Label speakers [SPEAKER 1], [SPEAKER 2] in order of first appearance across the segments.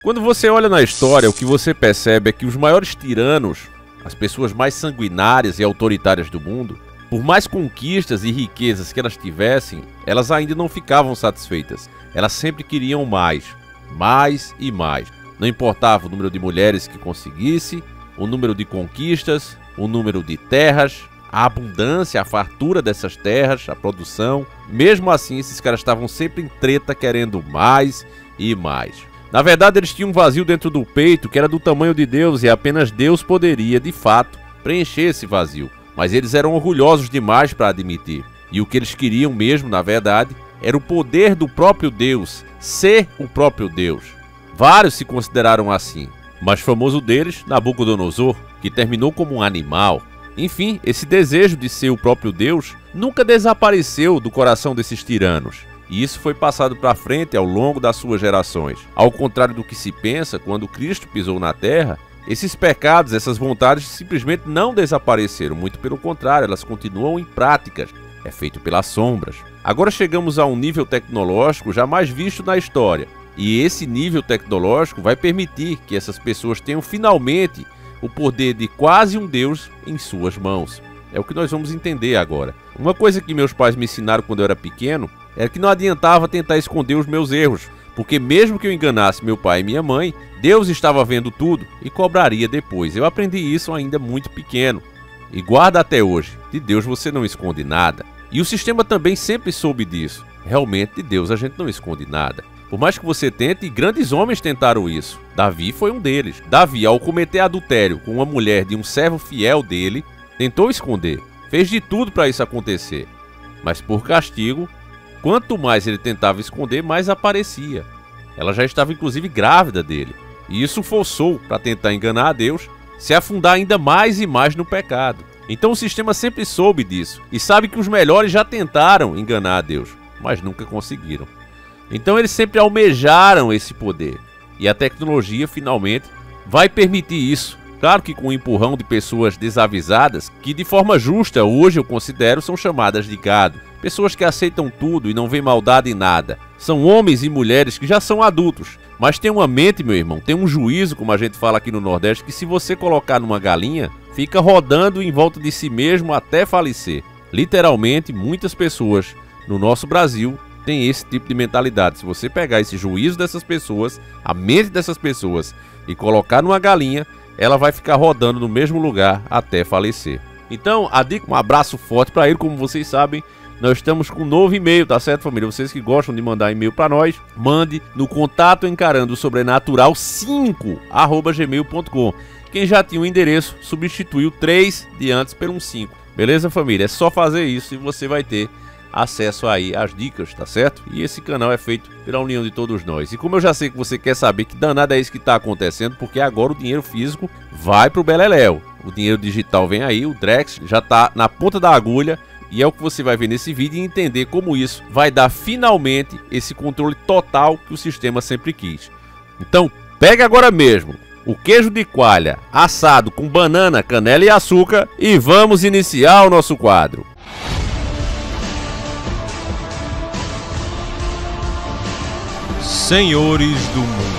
[SPEAKER 1] Quando você olha na história, o que você percebe é que os maiores tiranos, as pessoas mais sanguinárias e autoritárias do mundo, por mais conquistas e riquezas que elas tivessem, elas ainda não ficavam satisfeitas. Elas sempre queriam mais, mais e mais. Não importava o número de mulheres que conseguisse, o número de conquistas, o número de terras, a abundância, a fartura dessas terras, a produção. Mesmo assim, esses caras estavam sempre em treta, querendo mais e mais. Na verdade, eles tinham um vazio dentro do peito que era do tamanho de Deus e apenas Deus poderia, de fato, preencher esse vazio. Mas eles eram orgulhosos demais para admitir. E o que eles queriam mesmo, na verdade, era o poder do próprio Deus, ser o próprio Deus. Vários se consideraram assim. O mais famoso deles, Nabucodonosor, que terminou como um animal. Enfim, esse desejo de ser o próprio Deus nunca desapareceu do coração desses tiranos. E isso foi passado para frente ao longo das suas gerações. Ao contrário do que se pensa, quando Cristo pisou na terra, esses pecados, essas vontades simplesmente não desapareceram. Muito pelo contrário, elas continuam em práticas. É feito pelas sombras. Agora chegamos a um nível tecnológico jamais visto na história. E esse nível tecnológico vai permitir que essas pessoas tenham finalmente o poder de quase um Deus em suas mãos. É o que nós vamos entender agora. Uma coisa que meus pais me ensinaram quando eu era pequeno era que não adiantava tentar esconder os meus erros, porque mesmo que eu enganasse meu pai e minha mãe, Deus estava vendo tudo e cobraria depois. Eu aprendi isso ainda muito pequeno. E guarda até hoje, de Deus você não esconde nada. E o sistema também sempre soube disso. Realmente, de Deus a gente não esconde nada. Por mais que você tente, grandes homens tentaram isso. Davi foi um deles. Davi, ao cometer adultério com uma mulher de um servo fiel dele, tentou esconder. Fez de tudo para isso acontecer. Mas por castigo, quanto mais ele tentava esconder, mais aparecia. Ela já estava inclusive grávida dele. E isso forçou, para tentar enganar a Deus, se afundar ainda mais e mais no pecado. Então o sistema sempre soube disso. E sabe que os melhores já tentaram enganar a Deus, mas nunca conseguiram. Então eles sempre almejaram esse poder. E a tecnologia, finalmente, vai permitir isso. Claro que com o empurrão de pessoas desavisadas, que de forma justa hoje eu considero são chamadas de gado. Pessoas que aceitam tudo e não veem maldade em nada. São homens e mulheres que já são adultos, mas tem uma mente, meu irmão, tem um juízo, como a gente fala aqui no Nordeste, que se você colocar numa galinha, fica rodando em volta de si mesmo até falecer. Literalmente, muitas pessoas no nosso Brasil têm esse tipo de mentalidade. Se você pegar esse juízo dessas pessoas, a mente dessas pessoas, e colocar numa galinha, ela vai ficar rodando no mesmo lugar até falecer. Então, a dica, um abraço forte para ele. Como vocês sabem, nós estamos com um novo e-mail, tá certo, família? Vocês que gostam de mandar e-mail para nós, mande no contato encarando sobrenatural 5@gmail.com. Quem já tinha o endereço, substituiu 3 de antes por um 5. Beleza, família? É só fazer isso e você vai ter acesso aí às dicas, tá certo? E esse canal é feito pela união de todos nós. E como eu já sei que você quer saber que danada é isso que tá acontecendo, porque agora o dinheiro físico vai pro beleléu. O dinheiro digital vem aí, o Drex já tá na ponta da agulha. E é o que você vai ver nesse vídeo e entender como isso vai dar finalmente esse controle total que o sistema sempre quis. Então, pega agora mesmo o queijo de coalha assado com banana, canela e açúcar e vamos iniciar o nosso quadro.
[SPEAKER 2] Senhores do Mundo.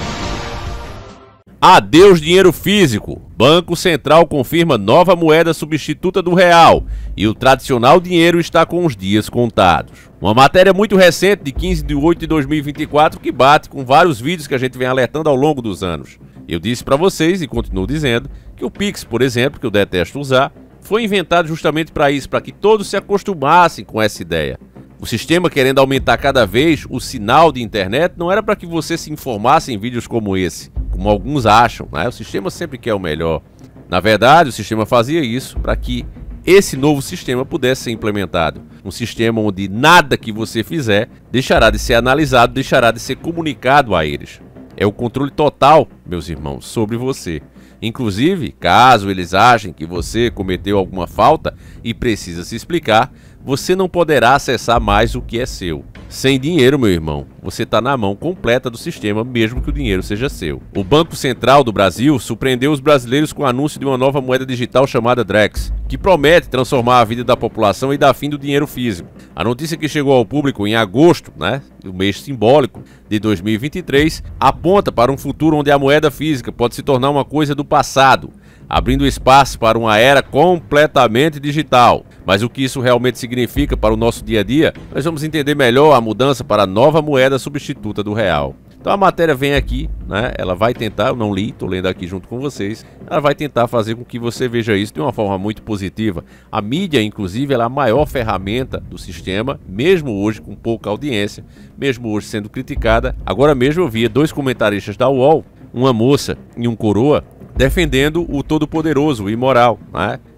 [SPEAKER 1] Adeus dinheiro físico. Banco Central confirma nova moeda substituta do real e o tradicional dinheiro está com os dias contados. Uma matéria muito recente de 15 de 8 de 2024 que bate com vários vídeos que a gente vem alertando ao longo dos anos. Eu disse para vocês e continuo dizendo que o Pix, por exemplo, que eu detesto usar, foi inventado justamente para isso, para que todos se acostumassem com essa ideia. O sistema querendo aumentar cada vez o sinal de internet não era para que você se informasse em vídeos como esse, como alguns acham, né? O sistema sempre quer o melhor. Na verdade, o sistema fazia isso para que esse novo sistema pudesse ser implementado. Um sistema onde nada que você fizer deixará de ser analisado, deixará de ser comunicado a eles. É o controle total, meus irmãos, sobre você. Inclusive, caso eles achem que você cometeu alguma falta e precisa se explicar, você não poderá acessar mais o que é seu. Sem dinheiro, meu irmão, você está na mão completa do sistema, mesmo que o dinheiro seja seu. O Banco Central do Brasil surpreendeu os brasileiros com o anúncio de uma nova moeda digital chamada Drex, que promete transformar a vida da população e dar fim do dinheiro físico. A notícia que chegou ao público em agosto, do mês simbólico de 2023, aponta para um futuro onde a moeda física pode se tornar uma coisa do passado, abrindo espaço para uma era completamente digital. Mas o que isso realmente significa para o nosso dia a dia, nós vamos entender melhor a mudança para a nova moeda substituta do real. Então a matéria vem aqui, ela vai tentar, eu não li, estou lendo aqui junto com vocês, ela vai tentar fazer com que você veja isso de uma forma muito positiva. A mídia, inclusive, ela é a maior ferramenta do sistema, mesmo hoje com pouca audiência, mesmo hoje sendo criticada. Agora mesmo eu via 2 comentaristas da UOL, uma moça e um coroa, defendendo o todo-poderoso, o imoral,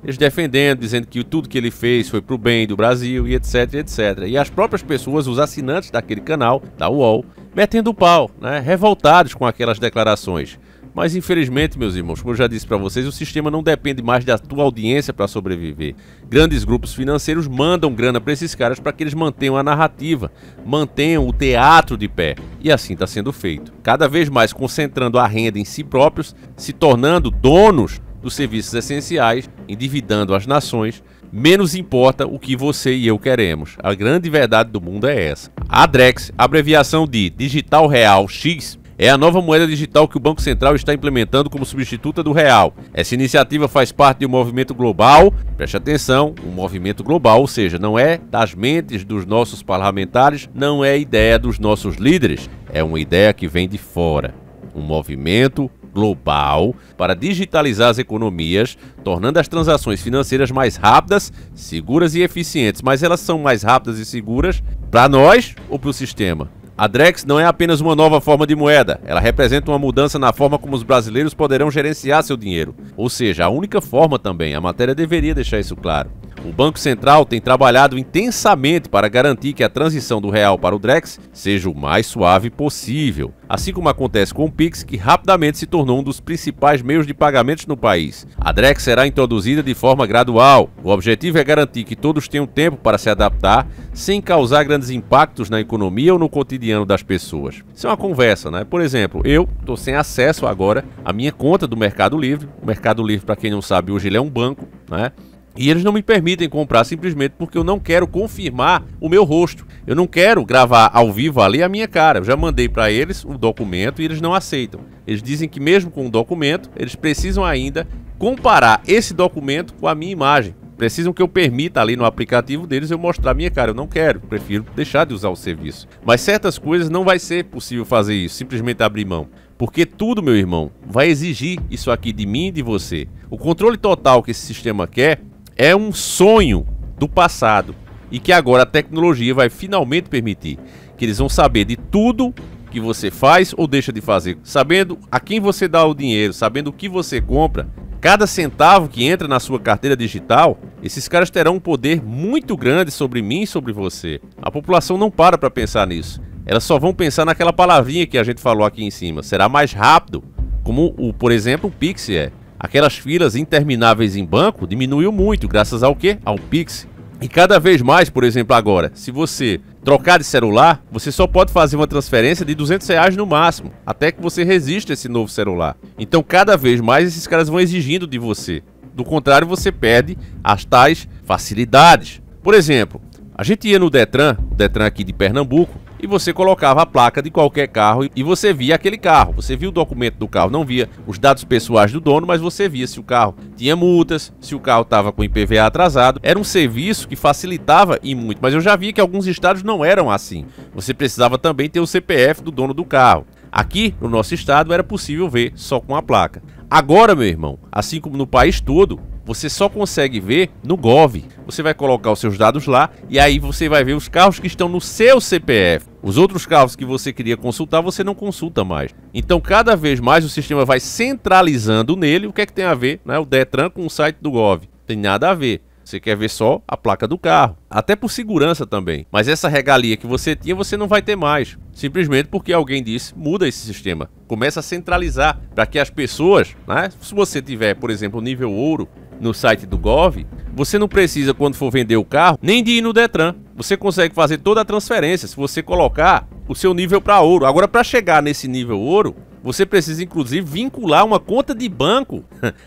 [SPEAKER 1] Eles defendendo, dizendo que tudo que ele fez foi pro bem do Brasil e etc, etc. E as próprias pessoas, os assinantes daquele canal, da UOL, metendo o pau, revoltados com aquelas declarações. Mas infelizmente, meus irmãos, como eu já disse para vocês, o sistema não depende mais da tua audiência para sobreviver. Grandes grupos financeiros mandam grana para esses caras para que eles mantenham a narrativa, mantenham o teatro de pé. E assim está sendo feito. Cada vez mais concentrando a renda em si próprios, se tornando donos dos serviços essenciais, endividando as nações. Menos importa o que você e eu queremos. A grande verdade do mundo é essa. A Drex, abreviação de Digital Real X, é a nova moeda digital que o Banco Central está implementando como substituta do real. Essa iniciativa faz parte de um movimento global, preste atenção, um movimento global, ou seja, não é das mentes dos nossos parlamentares, não é ideia dos nossos líderes, é uma ideia que vem de fora. Um movimento global para digitalizar as economias, tornando as transações financeiras mais rápidas, seguras e eficientes. Mas elas são mais rápidas e seguras para nós ou para o sistema? A Drex não é apenas uma nova forma de moeda, ela representa uma mudança na forma como os brasileiros poderão gerenciar seu dinheiro. Ou seja, a única forma também, a matéria deveria deixar isso claro. O Banco Central tem trabalhado intensamente para garantir que a transição do real para o Drex seja o mais suave possível. Assim como acontece com o Pix, que rapidamente se tornou um dos principais meios de pagamentos no país. A Drex será introduzida de forma gradual. O objetivo é garantir que todos tenham tempo para se adaptar, sem causar grandes impactos na economia ou no cotidiano das pessoas. Isso é uma conversa, Por exemplo, eu estou sem acesso agora à minha conta do Mercado Livre. O Mercado Livre, para quem não sabe, hoje ele é um banco, E eles não me permitem comprar simplesmente porque eu não quero confirmar o meu rosto. Eu não quero gravar ao vivo ali a minha cara. Eu já mandei para eles o documento e eles não aceitam. Eles dizem que mesmo com o documento, eles precisam ainda comparar esse documento com a minha imagem. Precisam que eu permita ali no aplicativo deles eu mostrar a minha cara. Eu não quero, prefiro deixar de usar o serviço. Mas certas coisas não vai ser possível fazer isso, simplesmente abrir mão. Porque tudo, meu irmão, vai exigir isso aqui de mim e de você. O controle total que esse sistema quer é um sonho do passado e que agora a tecnologia vai finalmente permitir. Que eles vão saber de tudo que você faz ou deixa de fazer, sabendo a quem você dá o dinheiro, sabendo o que você compra. Cada centavo que entra na sua carteira digital, esses caras terão um poder muito grande sobre mim e sobre você. A população não para pensar nisso. Elas só vão pensar naquela palavrinha que a gente falou aqui em cima. Será mais rápido, como por exemplo o Pix é. Aquelas filas intermináveis em banco diminuiu muito, graças ao quê? Ao Pix. E cada vez mais, por exemplo agora, se você trocar de celular, você só pode fazer uma transferência de R$200 no máximo, até que você resista a esse novo celular. Então cada vez mais esses caras vão exigindo de você. Do contrário, você perde as tais facilidades. Por exemplo, a gente ia no Detran, o Detran aqui de Pernambuco, e você colocava a placa de qualquer carro e você via aquele carro. Você via o documento do carro, não via os dados pessoais do dono, mas você via se o carro tinha multas, se o carro estava com IPVA atrasado. Era um serviço que facilitava e muito, mas eu já vi que alguns estados não eram assim. Você precisava também ter o CPF do dono do carro. Aqui, no nosso estado, era possível ver só com a placa. Agora, meu irmão, assim como no país todo, você só consegue ver no Gov. Você vai colocar os seus dados lá e aí você vai ver os carros que estão no seu CPF. Os outros carros que você queria consultar, você não consulta mais. Então, cada vez mais o sistema vai centralizando nele. O que é que tem a ver, o Detran com o site do Gov? Tem nada a ver. Você quer ver só a placa do carro, até por segurança também. Mas essa regalia que você tinha, você não vai ter mais. Simplesmente porque alguém disse, muda esse sistema. Começa a centralizar para que as pessoas, se você tiver, por exemplo, nível ouro, no site do Gov, você não precisa, quando for vender o carro, nem de ir no Detran. Você consegue fazer toda a transferência se você colocar o seu nível para ouro. Agora, para chegar nesse nível ouro, você precisa, inclusive, vincular uma conta de banco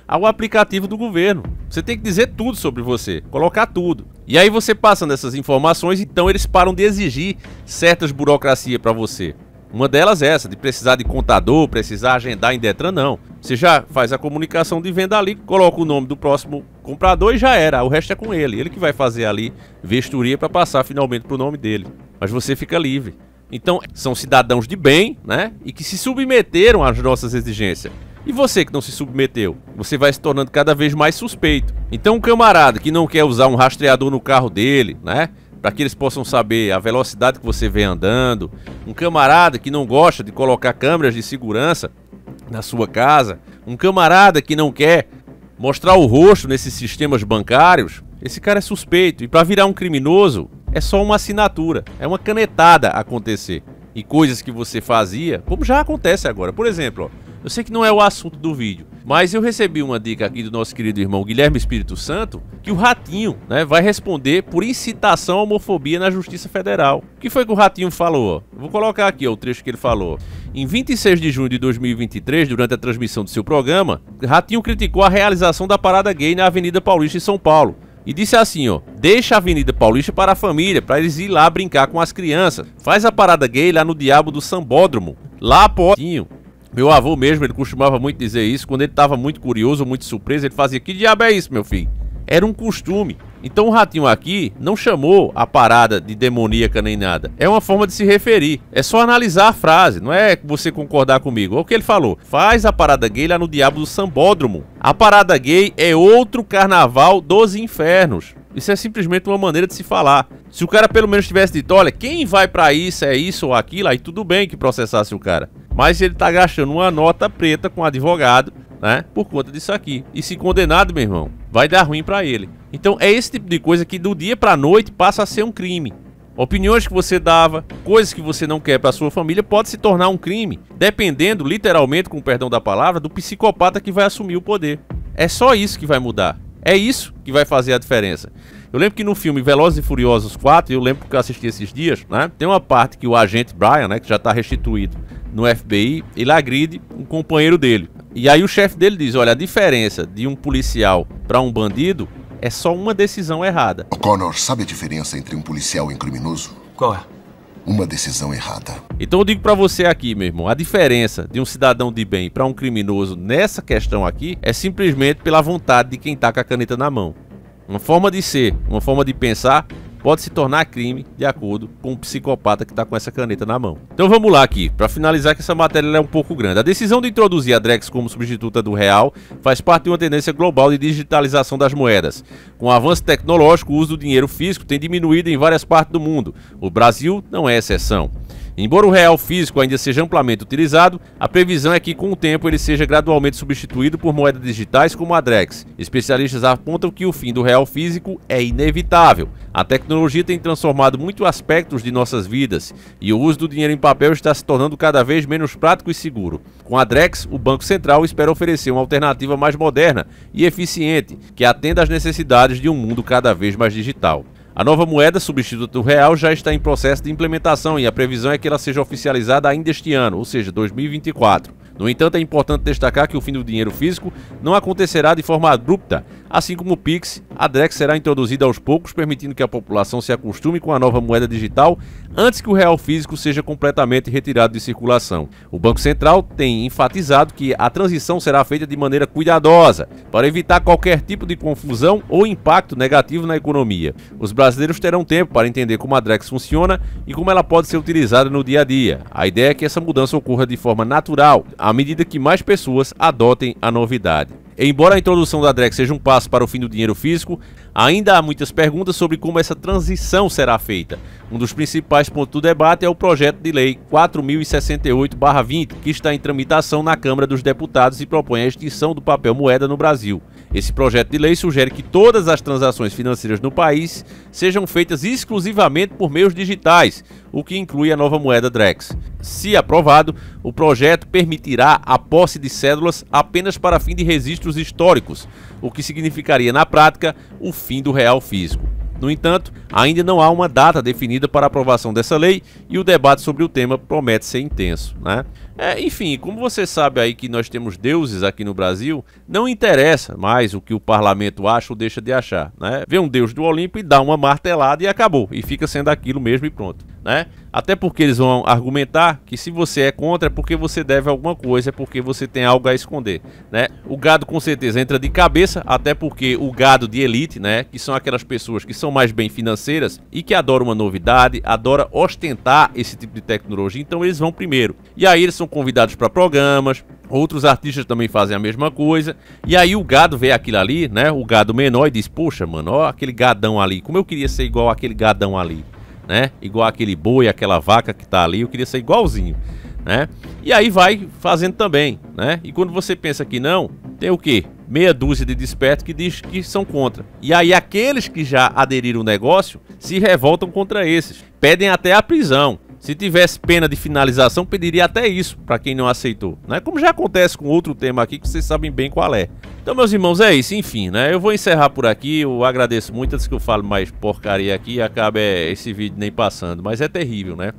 [SPEAKER 1] ao aplicativo do governo. Você tem que dizer tudo sobre você, colocar tudo. E aí você passando essas informações, então eles param de exigir certas burocracias para você. Uma delas é essa, de precisar de contador, precisar agendar em Detran, não. Você já faz a comunicação de venda ali, coloca o nome do próximo comprador e já era. O resto é com ele. Ele que vai fazer ali vistoria para passar finalmente para o nome dele. Mas você fica livre. Então, são cidadãos de bem, né? E que se submeteram às nossas exigências. E você que não se submeteu? Você vai se tornando cada vez mais suspeito. Então, um camarada que não quer usar um rastreador no carro dele, né? Para que eles possam saber a velocidade que você vem andando. Um camarada que não gosta de colocar câmeras de segurança na sua casa. Um camarada que não quer mostrar o rosto nesses sistemas bancários. Esse cara é suspeito. E para virar um criminoso, é só uma assinatura. É uma canetada acontecer. E coisas que você fazia, como já acontece agora. Por exemplo, ó, eu sei que não é o assunto do vídeo, mas eu recebi uma dica aqui do nosso querido irmão Guilherme Espírito Santo, que o Ratinho, né, vai responder por incitação à homofobia na Justiça Federal. O que foi que o Ratinho falou? Eu vou colocar aqui ó, o trecho que ele falou. Em 26 de junho de 2023, durante a transmissão do seu programa, Ratinho criticou a realização da parada gay na Avenida Paulista em São Paulo. E disse assim, ó, deixa a Avenida Paulista para a família, para eles ir lá brincar com as crianças. Faz a parada gay lá no Diabo do Sambódromo. Lá pode... Meu avô mesmo, ele costumava muito dizer isso. Quando ele estava muito curioso, muito surpreso, ele fazia, que diabo é isso, meu filho? Era um costume. Então o Ratinho aqui não chamou a parada de demoníaca nem nada. É uma forma de se referir. É só analisar a frase, não é você concordar comigo. Olha o que ele falou. Faz a parada gay lá no Diabo do Sambódromo. A parada gay é outro carnaval dos infernos. Isso é simplesmente uma maneira de se falar. Se o cara pelo menos tivesse dito, olha, quem vai pra isso, é isso ou aquilo, aí tudo bem que processasse o cara. Mas ele tá gastando uma nota preta com advogado, né, por conta disso aqui. E se condenado, meu irmão, vai dar ruim pra ele. Então é esse tipo de coisa que do dia pra noite passa a ser um crime. Opiniões que você dava, coisas que você não quer pra sua família, pode se tornar um crime, dependendo, literalmente, com o perdão da palavra, do psicopata que vai assumir o poder. É só isso que vai mudar. É isso que vai fazer a diferença. Eu lembro que no filme Velozes e Furiosos 4, eu lembro que eu assisti esses dias, né? Tem uma parte que o agente Brian, né, que já está restituído no FBI, ele agride um companheiro dele. E aí o chefe dele diz, olha, a diferença de um policial para um bandido é só uma decisão errada.
[SPEAKER 2] Connor, sabe a diferença entre um policial e um criminoso?
[SPEAKER 3] Qual é?
[SPEAKER 2] Uma decisão errada.
[SPEAKER 1] Então eu digo pra você aqui, meu irmão, a diferença de um cidadão de bem pra um criminoso nessa questão aqui é simplesmente pela vontade de quem tá com a caneta na mão. Uma forma de ser, uma forma de pensar pode se tornar crime de acordo com o psicopata que tá com essa caneta na mão. Então vamos lá aqui, para finalizar que essa matéria é um pouco grande. A decisão de introduzir a Drex como substituta do real faz parte de uma tendência global de digitalização das moedas. Com o avanço tecnológico, o uso do dinheiro físico tem diminuído em várias partes do mundo. O Brasil não é exceção. Embora o real físico ainda seja amplamente utilizado, a previsão é que com o tempo ele seja gradualmente substituído por moedas digitais como a Drex. Especialistas apontam que o fim do real físico é inevitável. A tecnologia tem transformado muitos aspectos de nossas vidas e o uso do dinheiro em papel está se tornando cada vez menos prático e seguro. Com a Drex, o Banco Central espera oferecer uma alternativa mais moderna e eficiente que atenda às necessidades de um mundo cada vez mais digital. A nova moeda substituta do real já está em processo de implementação e a previsão é que ela seja oficializada ainda este ano, ou seja, 2024. No entanto, é importante destacar que o fim do dinheiro físico não acontecerá de forma abrupta. Assim como o Pix, a Drex será introduzida aos poucos, permitindo que a população se acostume com a nova moeda digital antes que o real físico seja completamente retirado de circulação. O Banco Central tem enfatizado que a transição será feita de maneira cuidadosa, para evitar qualquer tipo de confusão ou impacto negativo na economia. Os brasileiros terão tempo para entender como a Drex funciona e como ela pode ser utilizada no dia a dia. A ideia é que essa mudança ocorra de forma natural, à medida que mais pessoas adotem a novidade. Embora a introdução da Drex seja um passo para o fim do dinheiro físico, ainda há muitas perguntas sobre como essa transição será feita. Um dos principais pontos do debate é o projeto de lei 4068/20, que está em tramitação na Câmara dos Deputados e propõe a extinção do papel moeda no Brasil. Esse projeto de lei sugere que todas as transações financeiras no país sejam feitas exclusivamente por meios digitais, o que inclui a nova moeda Drex. Se aprovado, o projeto permitirá a posse de cédulas apenas para fim de registros históricos, o que significaria na prática o fim do real físico. No entanto, ainda não há uma data definida para a aprovação dessa lei e o debate sobre o tema promete ser intenso, né? Enfim, como você sabe aí que nós temos deuses aqui no Brasil, não interessa mais o que o parlamento acha ou deixa de achar, né? Vê um deus do Olimpo e dá uma martelada e acabou, e fica sendo aquilo mesmo e pronto, né? Até porque eles vão argumentar que se você é contra é porque você deve alguma coisa, é porque você tem algo a esconder, né? O gado com certeza entra de cabeça, até porque o gado de elite, né, que são aquelas pessoas que são mais bem financeiras e que adoram uma novidade, adoram ostentar esse tipo de tecnologia, então eles vão primeiro. E aí eles são convidados para programas, outros artistas também fazem a mesma coisa, e aí o gado vê aquilo ali, né, o gado menor, e diz, poxa, mano, ó aquele gadão ali, como eu queria ser igual àquele gadão ali, né, igual aquele boi, aquela vaca que tá ali, eu queria ser igualzinho, né, e aí vai fazendo também, né, e quando você pensa que não, tem o quê? Meia dúzia de despertos que diz que são contra, e aí aqueles que já aderiram ao negócio se revoltam contra esses, pedem até a prisão. Se tivesse pena de finalização, pediria até isso para quem não aceitou, né? Como já acontece com outro tema aqui que vocês sabem bem qual é. Então, meus irmãos, é isso, enfim, né? Eu vou encerrar por aqui, eu agradeço muito, antes que eu fale mais porcaria aqui e acabe esse vídeo nem passando, mas é terrível, né?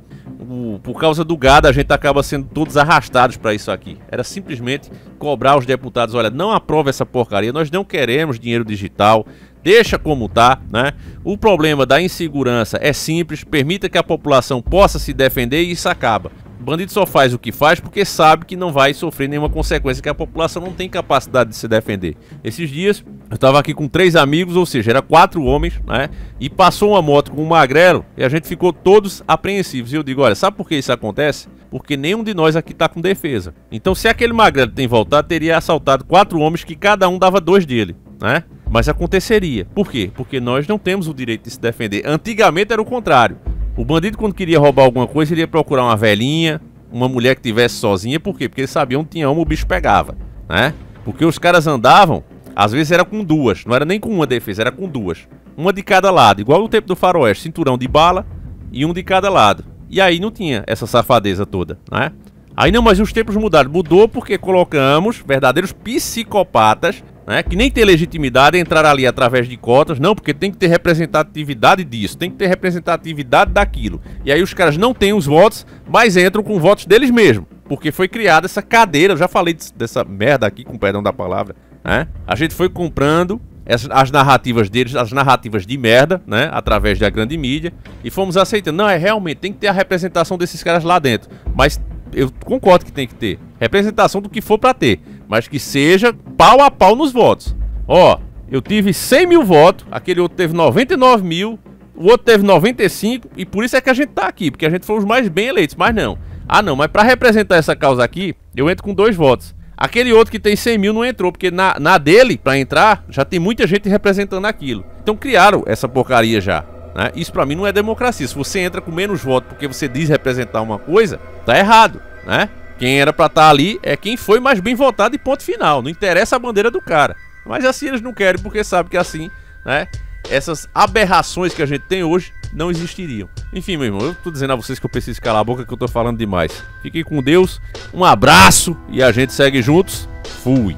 [SPEAKER 1] Por causa do gado, a gente acaba sendo todos arrastados para isso aqui. Era simplesmente cobrar os deputados, olha, não aprova essa porcaria, nós não queremos dinheiro digital, deixa como tá, né? O problema da insegurança é simples, permita que a população possa se defender e isso acaba. O bandido só faz o que faz porque sabe que não vai sofrer nenhuma consequência, que a população não tem capacidade de se defender. Esses dias eu estava aqui com 3 amigos, ou seja, era 4 homens, né? E passou uma moto com um magrelo e a gente ficou todos apreensivos. E eu digo, olha, sabe por que isso acontece? Porque nenhum de nós aqui tá com defesa. Então se aquele magrelo tem voltado, teria assaltado 4 homens que cada um dava 2 dele, né? Mas aconteceria. Por quê? Porque nós não temos o direito de se defender. Antigamente era o contrário. O bandido, quando queria roubar alguma coisa, iria procurar uma velhinha, uma mulher que estivesse sozinha. Por quê? Porque eles sabiam onde tinha uma, o bicho pegava, né? Porque os caras andavam, às vezes era com 2. Não era nem com uma defesa, era com 2. Uma de cada lado, igual no tempo do faroeste. Cinturão de bala e um de cada lado. E aí não tinha essa safadeza toda, né? Aí não, mas os tempos mudaram. Mudou porque colocamos verdadeiros psicopatas, né, que nem tem legitimidade entrar ali através de cotas, não, porque tem que ter representatividade disso, tem que ter representatividade daquilo. E aí os caras não têm os votos, mas entram com votos deles mesmos, porque foi criada essa cadeira, eu já falei dessa merda aqui, com perdão da palavra, né? A gente foi comprando as narrativas deles, as narrativas de merda, né, através da grande mídia, e fomos aceitando, não, realmente, tem que ter a representação desses caras lá dentro, mas eu concordo que tem que ter representação do que for pra ter, mas que seja pau a pau nos votos. Ó, eu tive 100 mil votos, aquele outro teve 99 mil, o outro teve 95, e por isso é que a gente tá aqui, porque a gente foi os mais bem eleitos, mas não. Ah não, mas pra representar essa causa aqui, eu entro com 2 votos. Aquele outro que tem 100 mil não entrou, porque na dele, pra entrar, já tem muita gente representando aquilo. Então criaram essa porcaria já, né? Isso pra mim não é democracia. Se você entra com menos votos porque você diz representar uma coisa, tá errado, né? Quem era pra estar ali é quem foi mais bem votado e ponto final. Não interessa a bandeira do cara. Mas assim eles não querem porque sabem que assim, né, essas aberrações que a gente tem hoje não existiriam. Enfim, meu irmão, eu tô dizendo a vocês que eu preciso calar a boca, que eu tô falando demais. Fiquem com Deus, um abraço e a gente segue juntos. Fui!